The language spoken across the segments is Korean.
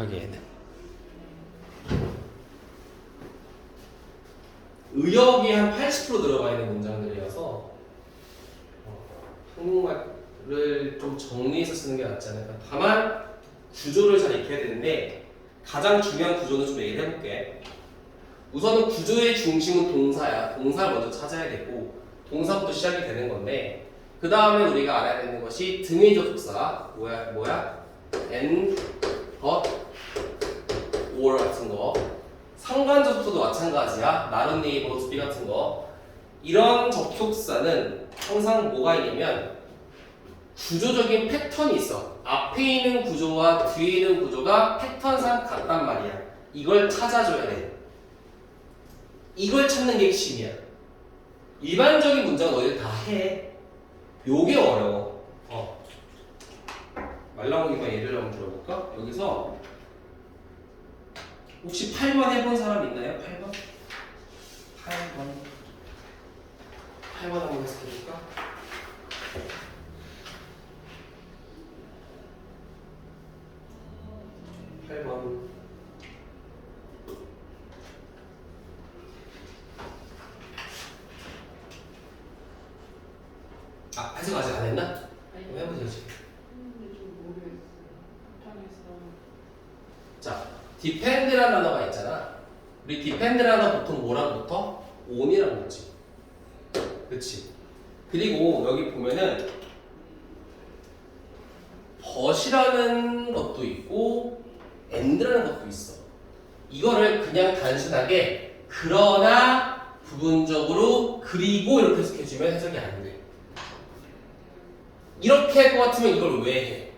기억하기에는. 의역이 한 80% 들어가 있는 문장들이어서 한국말을 좀 정리해서 쓰는 게 낫지 않을까. 다만 구조를 잘 익혀야 되는데 가장 중요한 구조는 좀 얘기를 해볼게. 우선은 구조의 중심은 동사야. 동사를 먼저 찾아야 되고 동사부터 시작이 되는 건데 그 다음에 우리가 알아야 되는 것이 등의 접속사 뭐야? and, but, or 같은 거. 상관 접속사도 마찬가지야. 나른 네이버, to be 같은 거. 이런 접속사는 항상 뭐가 있냐면 구조적인 패턴이 있어. 앞에 있는 구조와 뒤에 있는 구조가 패턴상 같단 말이야. 이걸 찾아줘야 돼. 이걸 찾는 게 핵심이야. 일반적인 문장은 너희들 다 해. 요게 어려워. 말 나오기만 예를 한번 들어볼까? 여기서 혹시 8번 해본 사람 있나요? 8번? 8번 한번 해볼까? 해석 아직 안 했나? 한번 해보세요 지금. 자, depend라는 단어가 있잖아. 우리 depend라는 단어 보통 뭐랑 붙어? on이랑 붙지. 그치? 그리고 여기 보면은 but이라는 것도 있고 and라는 것도 있어. 이거를 그냥 단순하게 그러나 부분적으로 그리고 이렇게 해석해주면 해석이 안 돼. 이렇게 할 것 같으면 이걸 왜 해?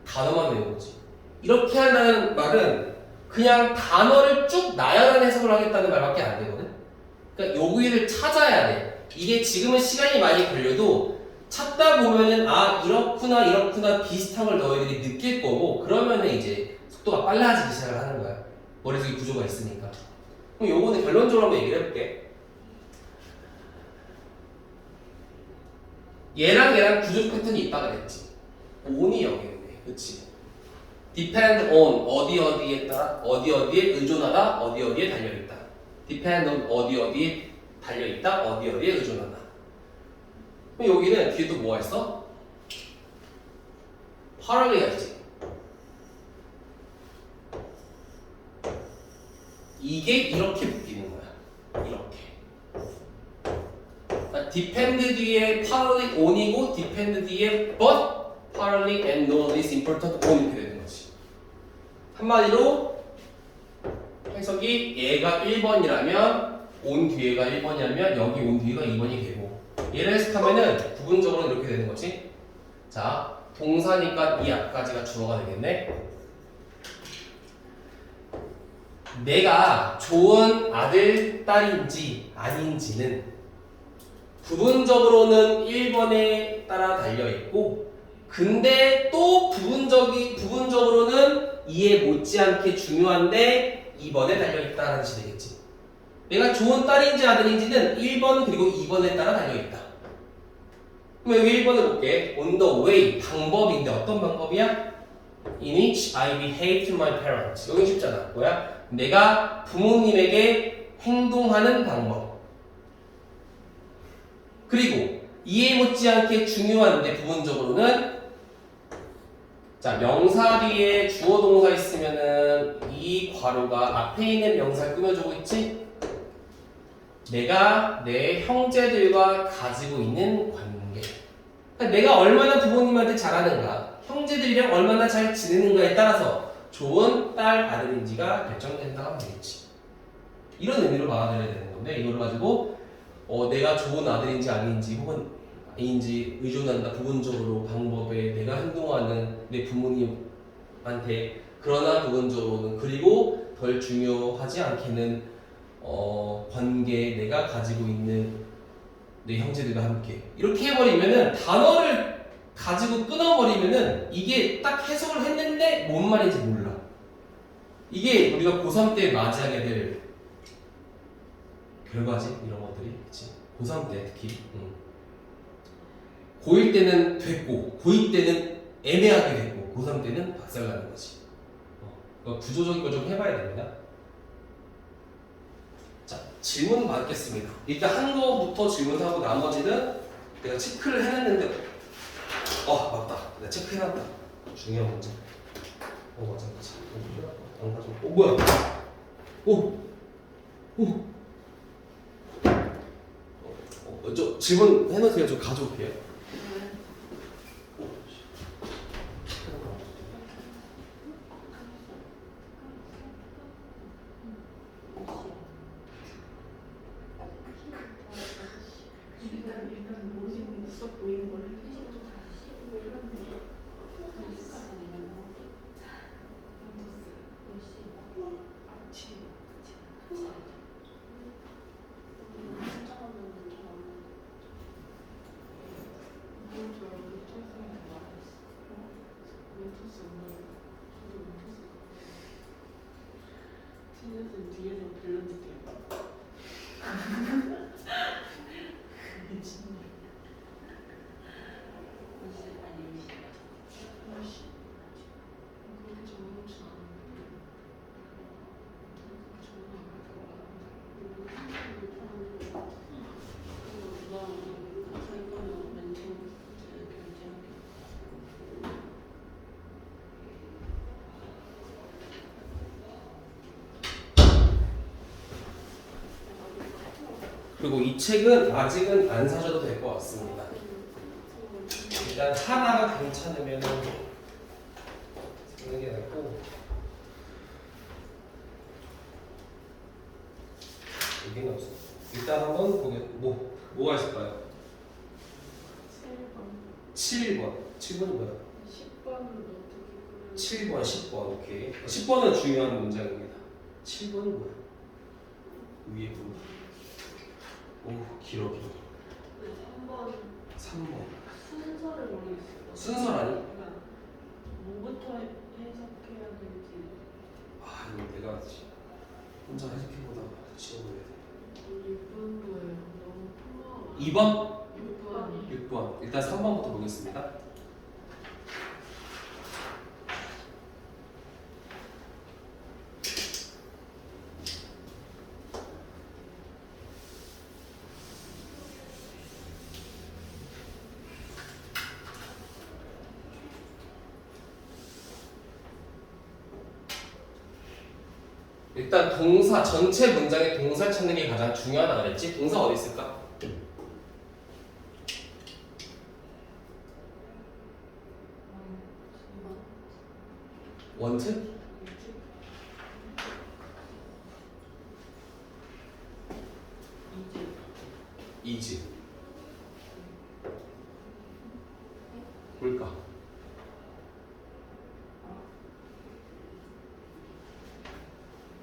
단어만 외우지. 이렇게 한다는 말은 그냥 단어를 쭉 나열한 해석을 하겠다는 말밖에 안 되거든. 그러니까 여기를 찾아야 돼. 이게 지금은 시간이 많이 걸려도 찾다 보면은 이렇구나 비슷한 걸 너희들이 느낄 거고 그러면은 이제 속도가 빨라지기 시작을 하는 거야. 머릿속에 구조가 있으니까. 그럼 요거는 결론적으로 한번 얘기를 해볼게. 얘랑 구조 패턴이 있다가 그랬지. on이 여기 있네. 그치? depend on 어디에 따라 어디에 의존하다 어디에 달려있다. depend on 어디에 달려있다 어디에 의존하다. 그럼 여기는 뒤에 또 뭐가 있어? parallel가 있지. 이게 이렇게 묶이는 거야. 이렇게. 그러니까 depend 뒤에 parallel on이고 depend 뒤에 but parallel and no is important on 이렇게 되는 거지. 한마디로 해석이 얘가 1번이라면 on 뒤에가 1번이라면 여기 on 뒤가 2번이 되고 얘를 해석하면은 부분적으로 이렇게 되는 거지. 자, 동사니까 이 앞까지가 주어가 되겠네. 내가 좋은 아들, 딸인지 아닌지는 부분적으로는 1번에 따라 달려있고 근데 또 부분적으로는 이에 못지않게 중요한데 2번에 달려있다라는 뜻이 되겠지. 내가 좋은 딸인지 아들인지는 1번 그리고 2번에 따라 달려있다. 그럼 여기 1번을 볼게. On the way, 방법인데 어떤 방법이야? In which I behave to my parents. 여기 쉽잖아. 뭐야? 내가 부모님에게 행동하는 방법. 그리고 이에 못지않게 중요한데 부분적으로는 자, 명사 뒤에 주어 동사 있으면은 이 괄호가 앞에 있는 명사를 꾸며주고 있지? 내가 내 형제들과 가지고 있는 관계. 그러니까 내가 얼마나 부모님한테 잘하는가, 형제들이랑 얼마나 잘 지내는가에 따라서 좋은 딸, 아들인지가 결정된다고 하면 되겠지. 이런 의미로 받아들여야 되는 건데 이걸 가지고 내가 좋은 아들인지 아닌지 혹은 아닌지 의존한다. 부분적으로 방법에 내가 행동하는 내 부모님한테 그러나 부분적으로는 그리고 덜 중요하지 않게는 관계 내가 가지고 있는 내 형제들과 함께 이렇게 해버리면은 단어를 가지고 끊어버리면은 이게 딱 해석을 했는데 뭔 말인지 몰라. 이게 우리가 고3 때 맞이하게 될 결과지 이런 것들이. 그치? 고3 때 특히 고1 때는 됐고 고2 때는 애매하게 됐고 고3 때는 박살나는 거지. 구조적인 거 좀 해봐야 됩니다. 자, 질문 받겠습니다. 일단 한 거부터 질문하고 나머지는 내가 체크를 해놨는데, 맞다. 내가 체크해놨다. 중요한 문제. 맞아. 안 가져. 뭐야? 저 질문 해놓으세요. 저 가져올게요. 뒤에서 들려주세요. 그리고 이 책은 아직은 안 사셔도 될 것 같습니다. 일단 하나가 괜찮으면 사는 게 낫고, 여기는 없어. 일단 한번 뭐가 있을까요? 7번. 7번이 뭐야? 10번은 어떻게 7번, 10번. 오케이. 10번은 중요한 문장입니다. 7번이 뭐야? 위에 부분. 길어. 3번 3번. 순서를 모르겠어요. 순서라니? 그러니까 뭐부터 해석해야 될지. 이거 내가 혼자 해석해보다 지워버려야 돼. 6번도에 너무 풍부하고. 2번? 6번 6번. 일단 3번부터 보겠습니다. 일단 동사, 전체 문장의 동사 찾는 게 가장 중요하다 그랬지? 동사 어디 있을까? 원트? 이즈. 뭘까?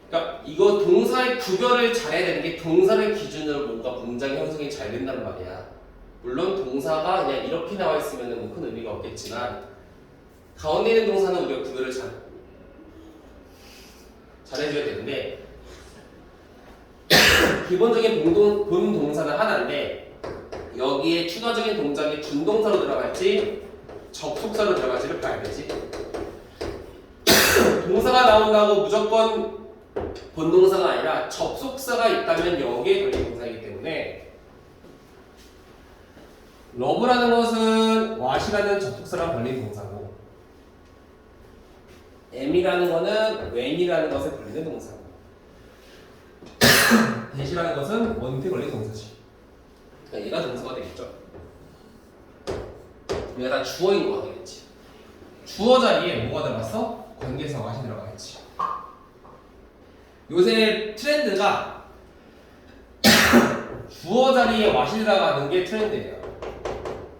그러니까 이거 동사의 구별을 잘해야 되는 게 동사를 기준으로 뭔가 문장 형성이 잘 된단 말이야. 물론 동사가 그냥 이렇게 나와 있으면 뭐 큰 의미가 없겠지만 가운데 있는 동사는 우리가 구별을 잘해줘야 되는데 기본적인 본 동사는 하나인데 여기에 추가적인 동작이 준동사로 들어갈지 접속사로 들어갈지를 봐야 되지. 동사가 나온다고 무조건 본동사가 아니라 접속사가 있다면 여기에 걸린 동사이기 때문에 러브라는 것은 what이라는 접속사랑 걸린 동사고 am이라는 것은 when이라는 것에 걸리는 동사고 that이라는 것은 want에 걸린 동사지. 그러니까 얘가 동사가 되겠죠. 얘가 다 주어인 거가 되겠지. 주어 자리에 뭐가 들어갔어? 관계사 what이 들어가겠지. 요새 트렌드가 주어 자리에 what이 들어가는 게 트렌드예요.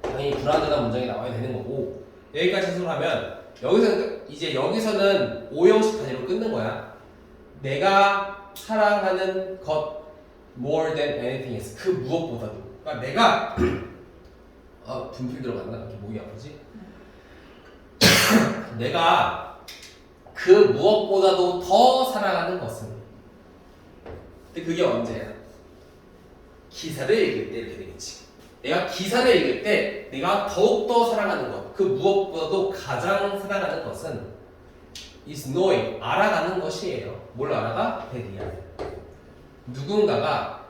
당연히 불완전한 문장이 나와야 되는 거고 여기까지 해석하면 여기서는 5형식 단위로 끊는 거야. 내가 사랑하는 것 more than anything else. 그 무엇보다도. 그러니까 내가 분필 들어갔나? 이렇게 목이 아프지? 내가 그 무엇보다도 더 사랑하는 것은. 근데 그게 언제야? 기사를 읽을 때 이렇게 되겠지. 내가 기사를 읽을 때 내가 더욱더 사랑하는 것, 그 무엇보다도 가장 사랑하는 것은 is knowing 알아가는 것이에요. 뭘 알아가? that 이야. 누군가가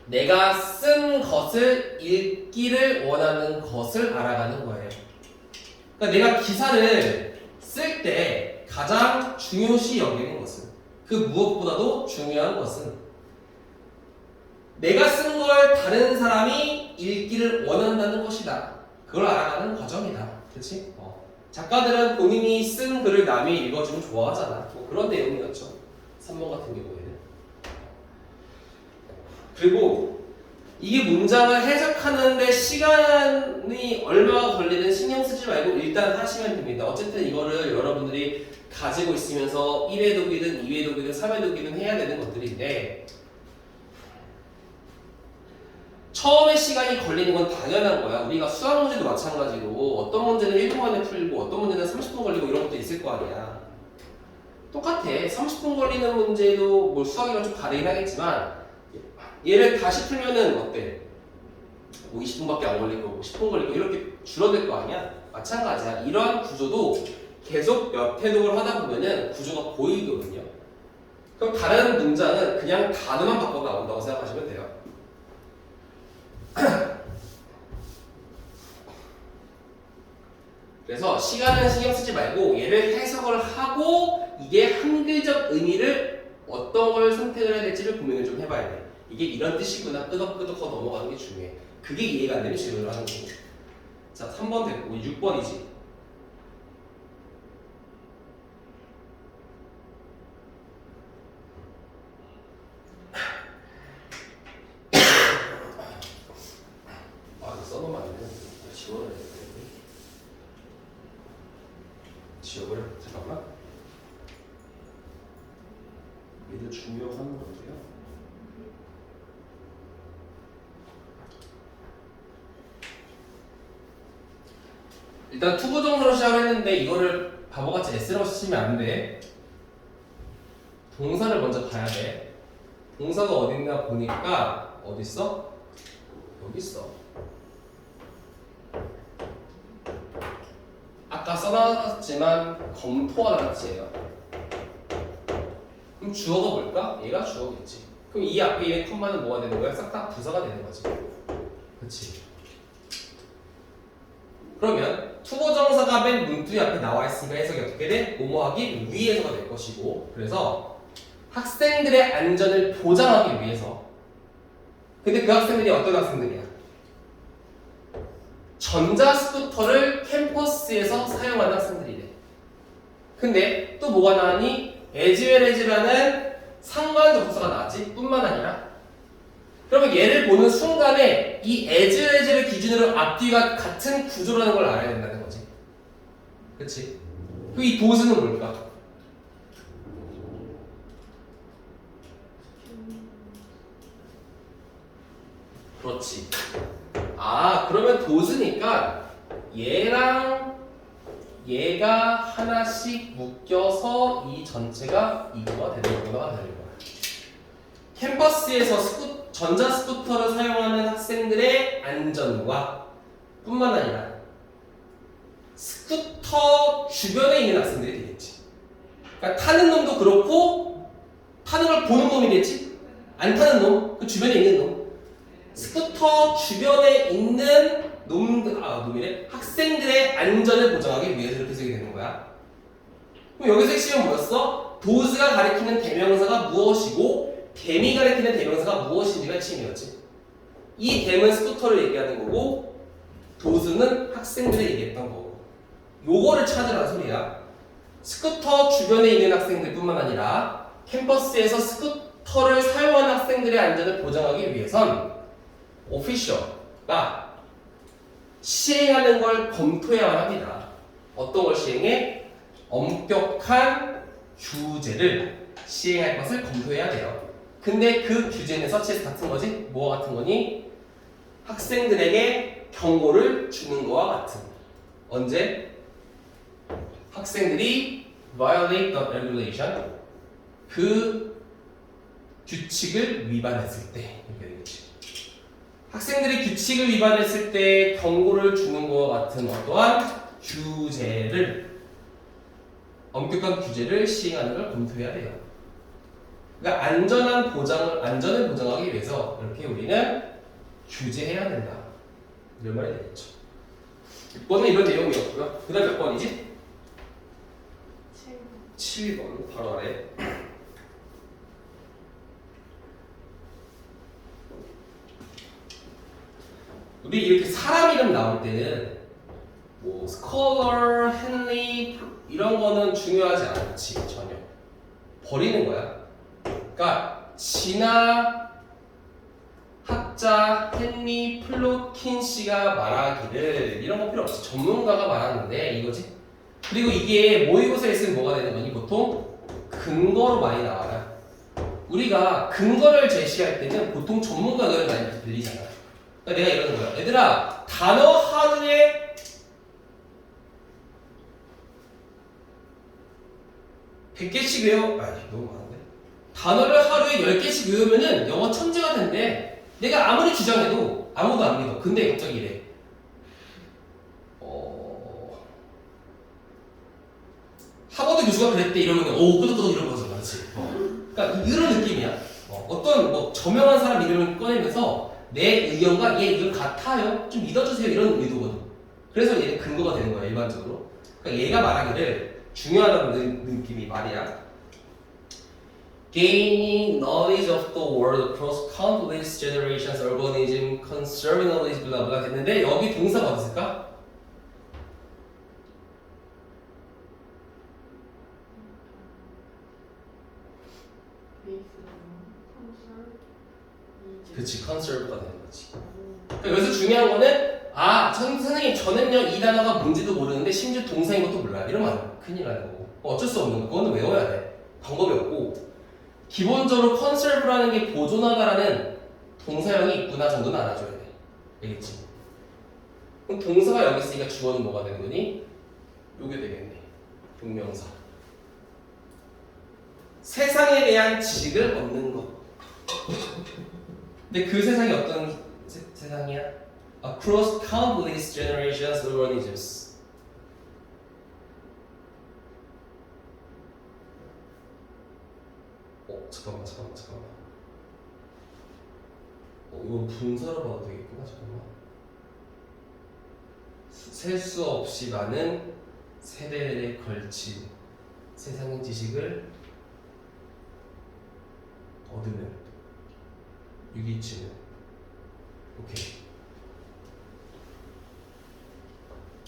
내가 쓴 것을 읽기를 원하는 것을 알아가는 거예요. 그러니까 내가 기사를 쓸 때 가장 중요시 여기는 것은 그 무엇보다도 중요한 것은 내가 쓴 걸 다른 사람이 읽기를 원한다는 것이다. 그걸 알아가는 과정이다. 그렇지? 작가들은 본인이 쓴 글을 남이 읽어주면 좋아하잖아. 뭐 그런 내용이었죠. 3번 같은 경우에는. 그리고 이게 문장을 해석하는데 시간이 얼마가 걸리든 신경 쓰지 말고 일단 하시면 됩니다. 어쨌든 이거를 여러분들이 가지고 있으면서 1회독이든 2회독이든 3회독이든 해야 되는 것들인데 처음에 시간이 걸리는 건 당연한 거야. 우리가 수학 문제도 마찬가지로 어떤 문제는 1분 만에 풀고 어떤 문제는 30분 걸리고 이런 것도 있을 거 아니야. 똑같아. 30분 걸리는 문제도 뭐 수학이랑 좀 다르긴 하겠지만 얘를 다시 풀면은 어때? 뭐 20분밖에 안 걸릴 거고 10분 걸릴 거 이렇게 줄어들 거 아니야? 마찬가지야. 이런 구조도 계속 몇 회독을 하다 보면은 구조가 보이거든요. 그럼 다른 문장은 그냥 단어만 바꿔 나온다고 생각하시면 돼요. 그래서 시간은 신경 쓰지 말고 얘를 해석을 하고 이게 한글적 의미를 어떤 걸 선택을 해야 될지를 고민을 좀 해봐야 돼. 이게 이런 뜻이구나 끄덕끄덕 하고 넘어가는 게 중요해. 그게 이해가 안 되면 질문을 하는 거고. 자, 3번 됐고 6번이지. 아, 이거 써놓으면 안 되는데. 지워야 돼. 지워버려. 잠깐만. 얘도 중요한 건데요. 일단 투부정사로 시작을 했는데 이거를 바보같이 S라고 쓰시면 안 돼. 동사를 먼저 봐야 돼. 동사가 어딨나 보니까 어딨어? 여기 있어. 아까 써놨지만 검토하다 같이예요. 그럼 주어가 뭘까? 얘가 주어겠지. 그럼 이 앞에 있는 컴마는 뭐가 되는 거야? 싹 다 부사가 되는 거지. 그렇지. 그러면 투부정사가 맨 문뚜리 앞에 나와 있으니까 해석이 어떻게 돼? 뭐뭐하기 위해서가 될 것이고, 그래서 학생들의 안전을 보장하기 위해서. 근데 그 학생들이 어떤 학생들이야? 전자스쿠터를 캠퍼스에서 사용하는 학생들이래. 근데 또 뭐가 나왔니? as well as라는 상관접속사가 나왔지? 뿐만 아니라 그러면 얘를 보는 순간에 이 as well as를 기준으로 앞뒤가 같은 구조라는 걸 알아야 된다는 거지. 그치? 그 이 도스는 뭘까? 그렇지. 아, 그러면 도스니까 얘랑 얘가 하나씩 묶여서 이 전체가 이거가 되는 거구나 되는 거야. 캠퍼스에서 전자 스쿠터를 사용하는 학생들의 안전과 뿐만 아니라 스쿠터 주변에 있는 학생들이 되겠지. 그러니까 타는 놈도 그렇고 타는 걸 보는 놈이겠지. 안 타는 놈, 그 주변에 있는 놈. 스쿠터 주변에 있는 놈이래. 학생들의 안전을 보장하기 위해서 이렇게 쓰게 되는 거야. 그럼 여기서 핵심은 뭐였어? 도스가 가리키는 대명사가 무엇이고 댐이 가리키는 대명사가 무엇인지가 핵심이었지. 이 댐은 스쿠터를 얘기하는 거고 도스는 학생들을 얘기했던 거고. 요거를 찾으라는 소리야. 스쿠터 주변에 있는 학생들 뿐만 아니라 캠퍼스에서 스쿠터를 사용하는 학생들의 안전을 보장하기 위해선 오피셜가 시행하는 걸 검토해야만 합니다. 어떤 걸 시행해? 엄격한 규제를 시행할 것을 검토해야 돼요. 근데 그 규제는 서치에서 같은 거지? 뭐와 같은 거니? 학생들에게 경고를 주는 거와 같은. 언제? 학생들이 violate the regulation 그 규칙을 위반했을 때 이렇게 되겠지. 학생들이 규칙을 위반했을 때 경고를 주는 것과 같은 어떠한 규제를 엄격한 규제를 시행하는 걸 검토해야 돼요. 그러니까 안전을 보장하기 위해서 이렇게 우리는 규제해야 된다. 이런 말이 되겠죠. 6번은 이런 내용이었고요. 그 다음 몇 번이지? 7번 바로 아래. 우리 이렇게 사람 이름 나올 때는 뭐 스콜러, 헨리 이런 거는 중요하지 않지 전혀. 버리는 거야. 그러니까 진화 학자 헨리 플로킨 씨가 말하기를 이런 거 필요 없지. 전문가가 말하는데 이거지. 그리고 이게 모의고사에 있으면 뭐가 되는 거니? 보통 근거로 많이 나와요. 우리가 근거를 제시할 때는 보통 전문가 노래 많이 들리잖아. 그러니까 내가 이러는 거야. 얘들아, 단어 하루에 100개씩 외워. 아니, 너무 많은데. 단어를 하루에 10개씩 외우면은 영어 천재가 된대. 내가 아무리 주장해도 아무도 안 믿어. 근데 갑자기 이래. 하버드 교수가 그랬대 이러면 오 끄덕끄덕 이런 거지, 그렇지? 그러니까 이런 느낌이야. 어떤 뭐 저명한 사람 이름을 꺼내면서 내 의견과 얘 의견 같아요. 좀 믿어주세요 이런 의도거든. 그래서 얘는 근거가 되는 거야 일반적으로. 그러니까 얘가 말하기를 중요하다는 느낌이 말이야. Gaining knowledge of the world across countless generations, urbanism, conservatism, 블라블라 됐는데 여기 동사가 어디 있을까? 그치, conserve가 되는 거지. 그러니까 여기서 중요한 거는 선생님 저는요 이 단어가 뭔지도 모르는데 심지어 동사인 것도 몰라요. 이러면 큰일 나는 거고 어쩔 수 없는 거. 그거는 외워야 돼. 방법이 없고 기본적으로 conserve라는 게 보존하다라는 동사형이 있구나 정도는 알아줘야 돼. 알겠지? 그럼 동사가 여기 있으니까 주어는 뭐가 되는 거니? 요게 되겠네. 동명사. 세상에 대한 지식을 얻는 것. 근데 그 세상이 어떤 세상이야? Across countless generations of organisms. 잠깐만. 이건 분사로 봐도 되겠구나. 잠깐만. 셀 수 없이 많은 세대들에 걸친 세상의 지식을 얻으면 유기치는 오케이.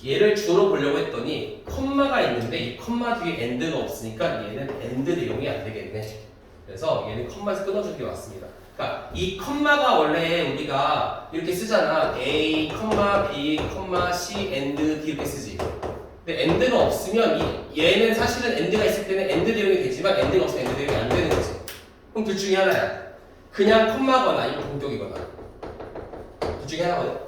얘를 주어로 보려고 했더니 컴마가 있는데 이 컴마 뒤에 엔드가 없으니까 얘는 엔드 내용이 안 되겠네. 그래서 얘는 컴마에서 끊어주는 게 맞습니다. 그러니까 이 컴마가 원래 우리가 이렇게 쓰잖아. A, B, C, 엔드 D 이렇게 쓰지. 근데 엔드가 없으면 얘는 사실은 엔드가 있을 때는 엔드 내용이 되지만 엔드가 없으면 엔드 내용이 안 되는 거지. 그럼 둘 중에 하나야. 그냥 컴마거나 이거 공격이거나 둘 중에 하나거든.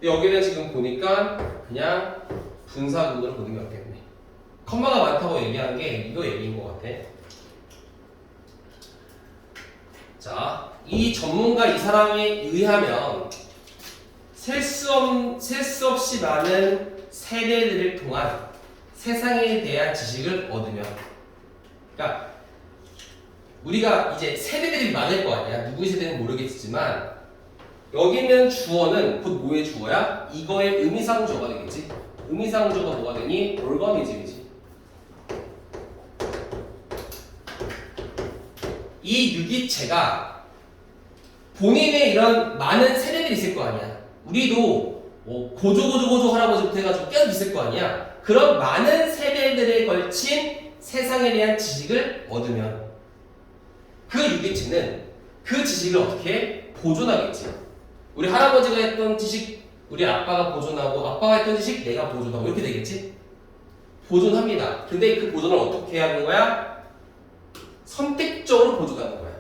여기는 지금 보니까 그냥 분사구문으로 보는 게 맞겠네. 컴마가 많다고 얘기하는 게 이거 얘기인 것 같아. 자, 이 전문가 이 사람에 의하면 셀 수 없이 많은 세대들을 통한 세상에 대한 지식을 얻으면, 그러니까 우리가 이제 세대들이 많을 거 아니야. 누구의 세대는 모르겠지만 여기 있는 주어는 곧 뭐의 주어야? 이거의 의미상조가 되겠지. 의미상조가 뭐가 되니? 올거니즘이지. 이 유기체가 본인의 이런 많은 세대들이 있을 거 아니야. 우리도 뭐 고조 할아버지부터 해가지고 계속 있을 거 아니야. 그런 많은 세대들에 걸친 세상에 대한 지식을 얻으면 그 유기체는 그 지식을 어떻게 보존하겠지. 우리 할아버지가 했던 지식 우리 아빠가 보존하고 아빠가 했던 지식 내가 보존하고 이렇게 되겠지? 보존합니다. 근데 그 보존을 어떻게 하는 거야? 선택적으로 보존하는 거야.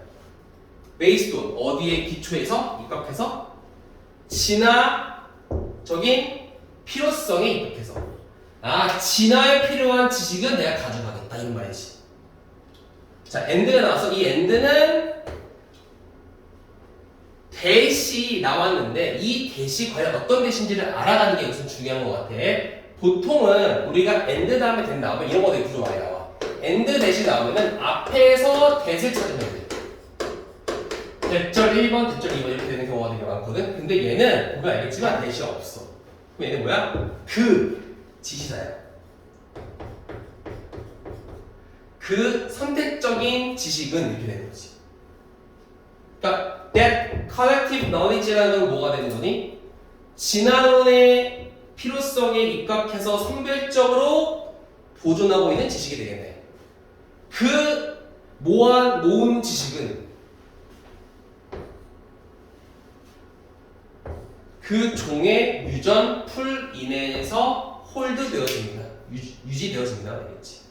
based on 어디에 기초해서 입각해서 진화적인 필요성에 입각해서 진화에 필요한 지식은 내가 가져가겠다 이런 말이지. 자, end가 나와서 이 end는 대시 나왔는데 이 대시 과연 어떤 대시인지를 알아가는 게 우선 중요한 것 같아. 보통은 우리가 and 다음에 that 나오면 이런 거 되게 구조 많이 나와. and that이 나오면은 앞에서 that을 찾으면 돼. 대절 1번, 대절 2번 이렇게 되는 경우가 되게 많거든. 근데 얘는 보면 알겠지만 that이 없어. 그럼 얘는 뭐야? 그 지시사야. 그 선택적인 지식은 이렇게 되는 거지. 그러니까 that collective knowledge라는 건 뭐가 되는 거니? 진화론의 필요성에 입각해서 선별적으로 보존하고 있는 지식이 되겠네. 그 모은 지식은 그 종의 유전 풀 이내에서 홀드되어집니다. 유지되어집니다. 알겠지?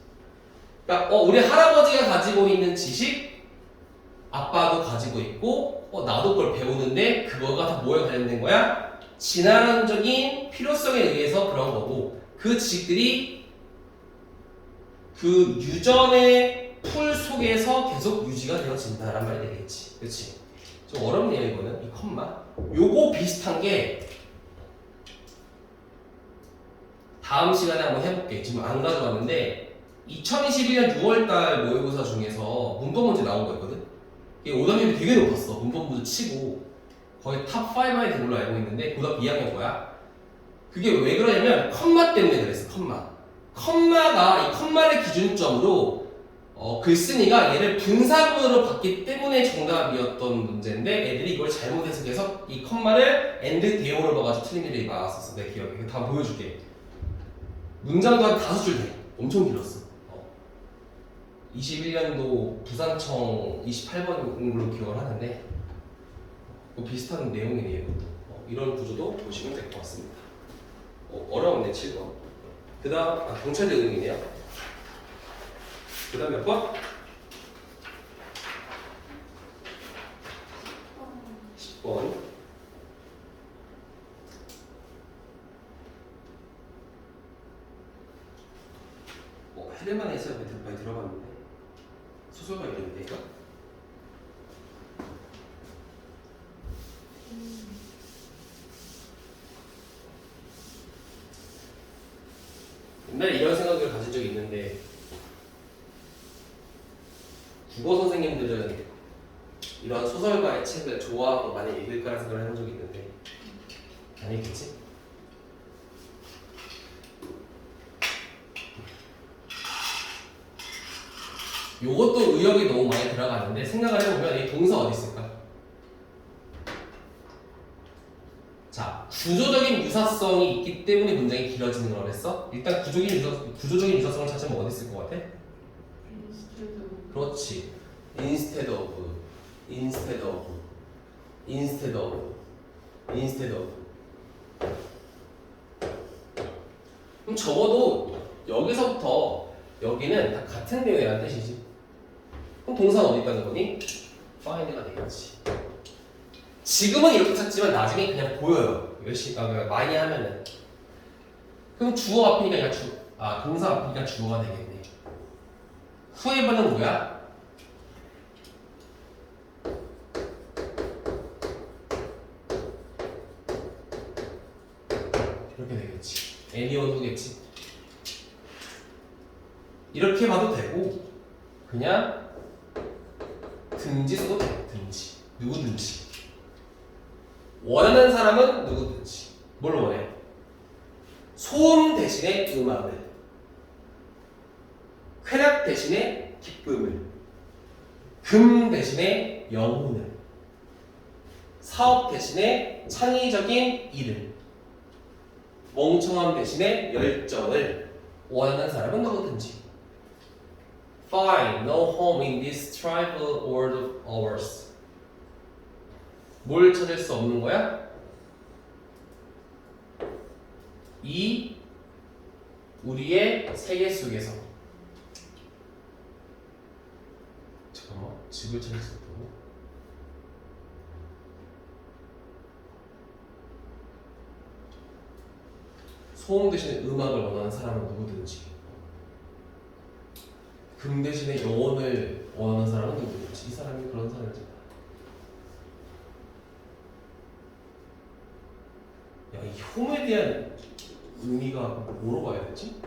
그러니까 우리 할아버지가 가지고 있는 지식, 아빠도 가지고 있고, 나도 그걸 배우는데 그거가 다 뭐에 관련된 거야? 진화론적인 필요성에 의해서 그런 거고, 그 지식들이 그 유전의 풀 속에서 계속 유지가 되어진다란 말이 되겠지. 그렇지? 좀 어렵네요 이거는. 이 컴마. 요거 비슷한 게 다음 시간에 한번 해볼게. 지금 안 가져왔는데 2021년 6월달 모의고사 중에서 문법 문제 나온 거였거든. 이게 오답률이 되게 높았어. 문법 문제 치고 거의 탑 5 안에 든 걸로 알고 있는데 고등학교 2학년 거야. 그게 왜 그러냐면 컴마 때문에 그랬어. 컴마가 이 컴마를 기준점으로 글쓴이가 얘를 분사구문으로 봤기 때문에 정답이었던 문제인데 애들이 이걸 잘못 해석해서 이 컴마를 엔드 대용으로 봐가지고 틀린 일이 많았었어. 내 기억에. 이거 다 보여줄게. 문장도 한 5줄 돼. 엄청 길었어. 21년도 부산청 28번인 걸로 기억을 하는데 비슷한 내용이네요. 이것도. 이런 구조도 보시면 될 것 같습니다. 어려웠네 7번. 그 다음 경찰대 응용이네요. 그 다음 몇 번? 10번. 헤르만에서 많이 들어봤는데 소설가 이름인데 이거? 옛날에 이런 생각을 가진 적이 있는데 국어 선생님들은 이런 소설가의 책을 좋아하고 많이 읽을까라는 생각을 해본 적이 있는데 아니겠지? 요것도 의역이 너무 많이 들어가는데 생각을 해보면 이 동사 어디 있을까? 자, 구조적인 유사성이 있기 때문에 문장이 길어지는 거라고 했어? 일단 구조적인 유사성을 찾으면 어디 있을 것 같아? 그렇지. instead of, instead of, instead of, instead of. 그럼 적어도 여기서부터 여기는 다 같은 내용이라는 뜻이지. 그럼 동사는 어디 있다는 거니? find가 되겠지. 지금은 이렇게 찾지만 나중에 그냥 보여요. 열심히 많이 하면은. 그럼 주어 앞이니까 그냥 동사 앞이니까 주어가 되겠네. 후에번은 뭐야? 이렇게 되겠지. anyon겠지. 이렇게 봐도 되고 그냥 든지 써도 돼. 든지 누구든지 원하는 사람은 누구든지 뭘 원해? 소음 대신에 음악을, 쾌락 대신에 기쁨을, 금 대신에 영혼을, 사업 대신에 창의적인 일을, 멍청함 대신에 열정을 원하는 사람은 누구든지. Find no home in this tribal world of ours. 뭘 찾을 수 없는 거야? 이 우리의 세계 속에서. 잠깐만, 집을 찾을 수 없다고? 소음 대신에 음악을 원하는 사람은 누구든지, 금 대신에 영혼을 원하는 사람은 누구든지. 이 사람이 그런 사람이지. 야, 이 홈에 대한 의미가 뭐로 봐야 되지?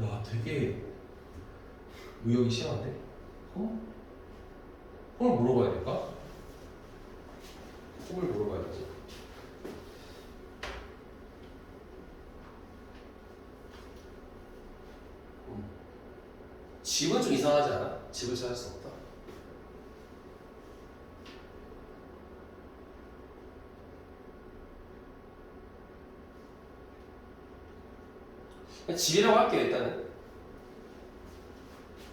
야, 되게 의욕이 심한데? 홈을 뭐로 봐야 될까? 홈을 뭐로 봐야 되지? 집은 좀 이상하지 않아? 집을 찾을 수 없다. 집이라고 할게요, 일단은.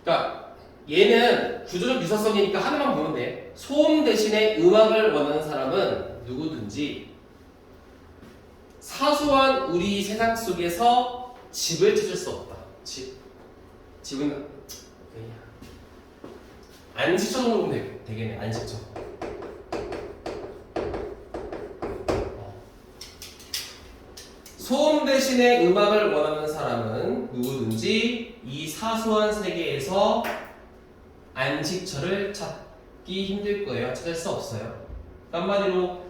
그러니까 얘는 구조적 유사성이니까 하나만 보면 돼. 소음 대신에 음악을 원하는 사람은 누구든지 사소한 우리 세상 속에서 집을 찾을 수 없다. 집은 안식처 정도 보면 되겠네. 안식처. 소음 대신에 음악을 원하는 사람은 누구든지 이 사소한 세계에서 안식처를 찾기 힘들 거예요. 찾을 수 없어요. 한마디로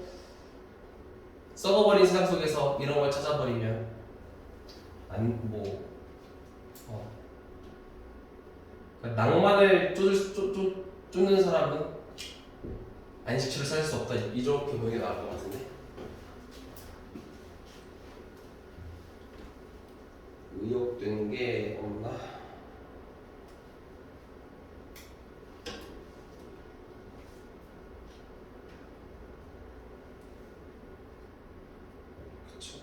썩어버린 세상 속에서 이런 걸 찾아버리면 그러니까 낭만을 쫓는 사람은 안식처를 찾을 수 없다. 이렇게 보는 게 나을 것 같은데. 의욕된 게 없나? 그쵸.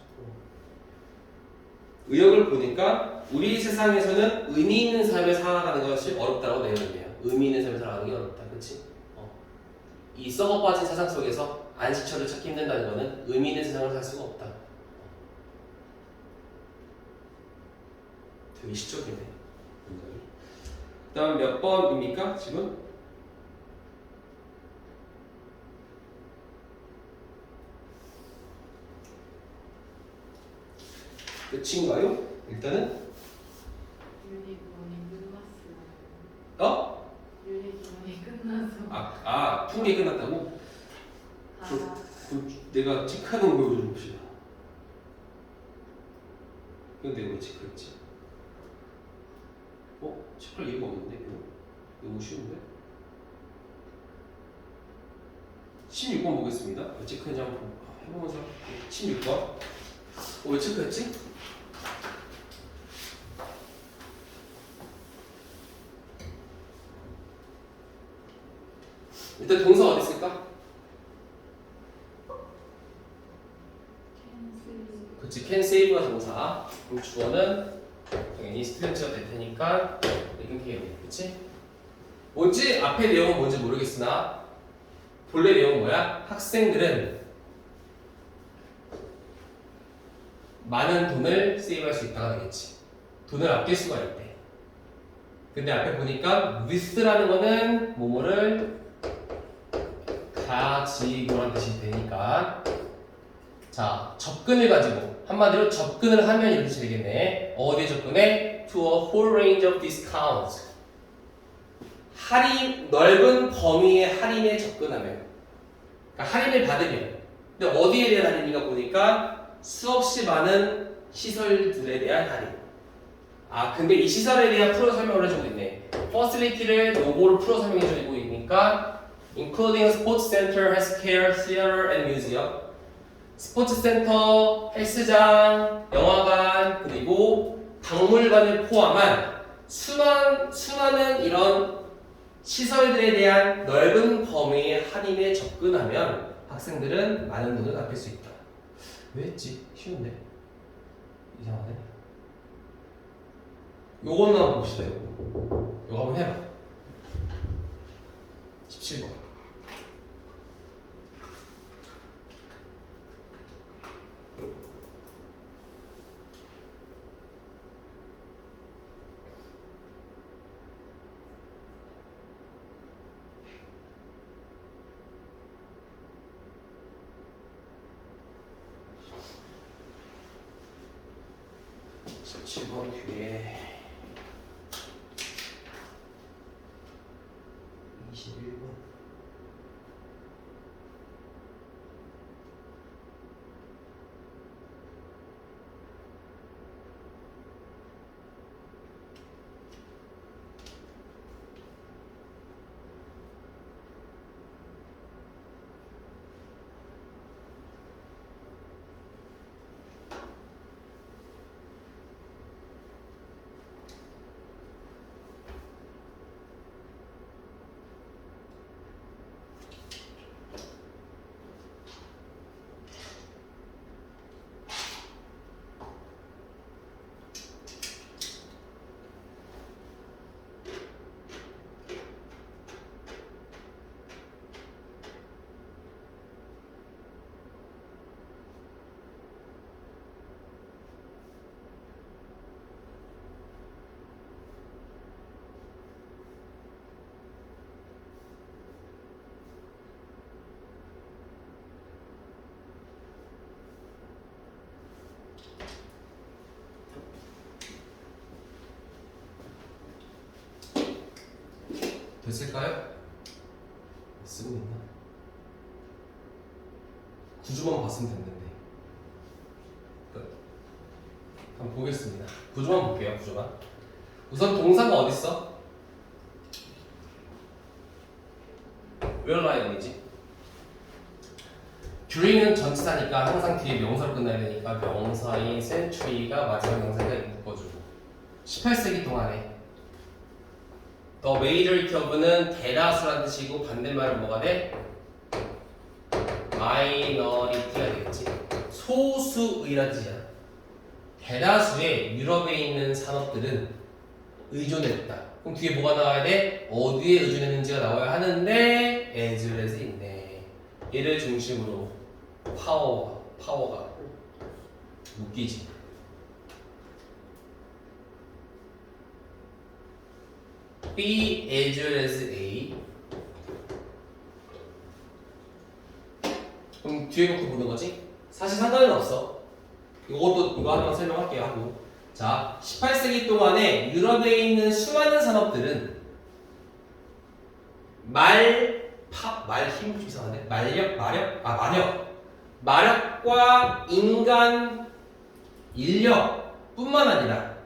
의욕을 보니까 우리 세상에서는 의미 있는 삶을 살아가는 것이 어렵다고 내용이에요. 의미 있는 삶을 살아가는 게 어렵다. 그치? 이 썩어 빠진 세상 속에서 안식처를 찾기 힘든다는 것은 의미 있는 세상을 살 수가 없다. 되게 시적이네. 그 다음 몇 번입니까? 지금? 끝인가요? 일단은 유니콘이 끝났어요. 유니콘이 끝나서. 풍기 끝났다고? 내가 체크하는 거 보여줘 봅시다. 근데 왜 체크했지? 체크할 이유가 없는데? 이거? 너무 쉬운데? 16번 보겠습니다. 왜 체크했는지 한번 해보면서 16번 왜 체크했지? 일단 동사 어디 있을까? 그치, can save가 동사. 그럼 주어는 당연히 student가 될 테니까 이렇게 해요. 그치? 뭔지 앞에 내용은 뭔지 모르겠으나 본래 내용은 뭐야? 학생들은 많은 돈을 세이브할 수 있다가 되겠지. 돈을 아낄 수가 있대. 근데 앞에 보니까 with라는 거는 뭐뭐를 가지고라는 뜻이 되니까 자, 접근을 가지고 한마디로 접근을 하면 이렇게 되겠네. 어디에 접근해? To a whole range of discounts. 할인, 넓은 범위의 할인에 접근하면, 그러니까 할인을 받으면. 근데 어디에 대한 할인인가 보니까 수없이 많은 시설들에 대한 할인. 근데 이 시설에 대한 풀어 설명을 해주고 있네. facility를 요거를 풀어 설명해주고 있으니까 including sports center, healthcare, theater, and museum. 스포츠센터, 헬스장, 영화관, 그리고 박물관을 포함한 수많은 이런 시설들에 대한 넓은 범위의 할인에 접근하면 학생들은 많은 돈을 아낄 수 있다. 왜 했지? 쉬운데? 이상하네. 요거는 한번 봅시다. 요거 한번 해봐. 17번. 집어 뒤에 됐을까요? 쓰고 있나? 구조만 봤으면 됐는데. 한번 보겠습니다. 구조만 볼게요. 구조만. 우선 동사가 어디 있어? Where lie 어디지? during은 전치사니까 항상 뒤에 명사로 끝나야 되니까 명사인 century가 마지막 명사니까 묶어주고 18세기 동안에 The majority of는 대다수라는 뜻이고 반대말은 뭐가 돼? minority가 되겠지. 소수의란 뜻이야. 대다수의 유럽에 있는 산업들은 의존했다. 그럼 뒤에 뭐가 나와야 돼? 어디에 의존했는지가 나와야 하는데 as well as 있네. 얘를 중심으로 파워가 묶이지. B as well as A. 그럼 뒤에 것도 보는 거지? 사실 상관은 없어. 이거 하나만 설명할게요 하고. 자, 18세기 동안에 유럽에 있는 수많은 산업들은 말 힘이 좀 이상한데? 마력과 인간 인력뿐만 아니라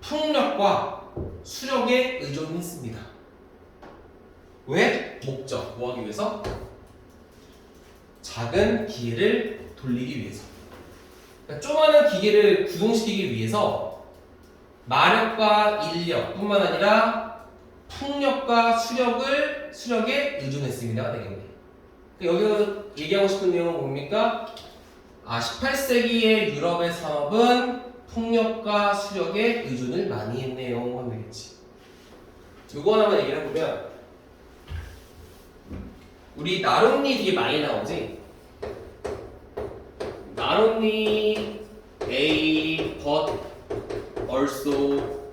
풍력과 수력에 의존했습니다. 왜? 목적, 뭐 하기 위해서? 작은 기계를 돌리기 위해서. 그러니까 조그마한 기계를 구동시키기 위해서 마력과 인력뿐만 아니라 풍력과 수력에 의존했습니다가 되겠네. 그러니까 여기서 얘기하고 싶은 내용은 뭡니까? 18세기의 유럽의 산업은 풍력과 수력에 의존을 많이 했네요 하면 되겠지. 이거 하나만 얘기를 해보면 우리 나론니 되게 많이 나오지? Not only A, but also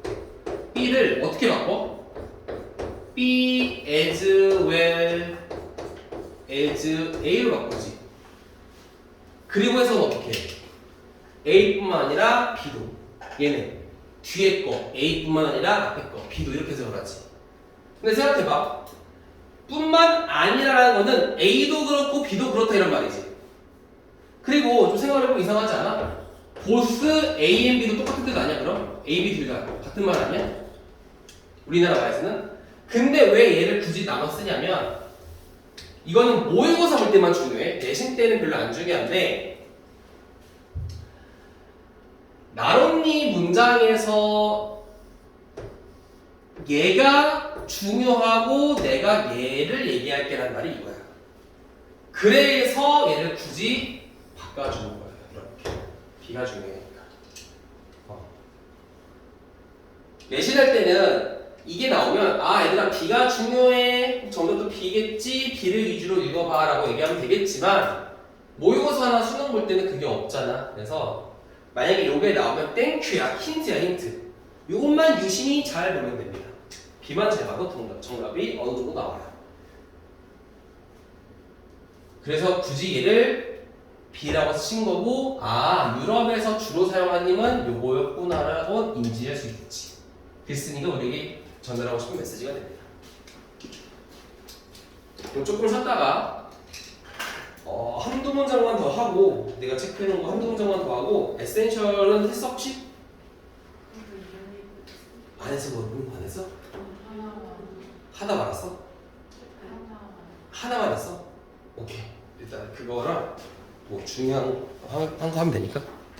B를 어떻게 바꿔? B as well as A로 바꾸지. 그리고 해서 어떻게 해? A뿐만 아니라 B도. 얘는 뒤에 거 A뿐만 아니라 앞에 거 B도 이렇게 해석을 하지. 근데 생각해봐. 뿐만 아니라라는 거는 A도 그렇고 B도 그렇다 이런 말이지. 그리고 좀 생각해보면 이상하지 않아? 보스 A and B도 똑같은 뜻 아니야 그럼? A, B 둘 다 같은 말 아니야? 우리나라 말에서는? 근데 왜 얘를 굳이 나눠 쓰냐면 이거는 모의고사 볼 때만 중요해. 내신 때는 별로 안 중요한데 나론니 문장에서 얘가 중요하고 내가 얘를 얘기할 게란 말이 이거야. 그래서 얘를 굳이 바꿔주는 거예요. 이렇게 B가 중요하니까. 내신할 때는 이게 나오면 얘들아 B가 중요해. 정답도 B겠지. B를 위주로 읽어봐 라고 얘기하면 되겠지만 모의고사나 수능 볼 때는 그게 없잖아. 그래서 만약에 요게 나오면 땡큐야. 힌트야 힌트. 요것만 유심히 잘 보면 됩니다. B만 잘 봐도 정답이 어느 정도 나와요. 그래서 굳이 얘를 B라고 쓰신 거고 유럽에서 주로 사용한 님은 요거였구나라고 인지할 수 있겠지. 됐으니까 우리에게 전달하고 싶은 메시지가 됩니다. 그럼 조금 쉬었다가 한두 문장만 더 하고 내가 체크해놓은 거 한두 문장만 더 하고 에센셜은 했어 혹시? 안 했어? 뭐 안 했어? 하다 말았어? 하나만 했어? 오케이. 일단 그거랑 뭐 중요한 거 하면 되니까.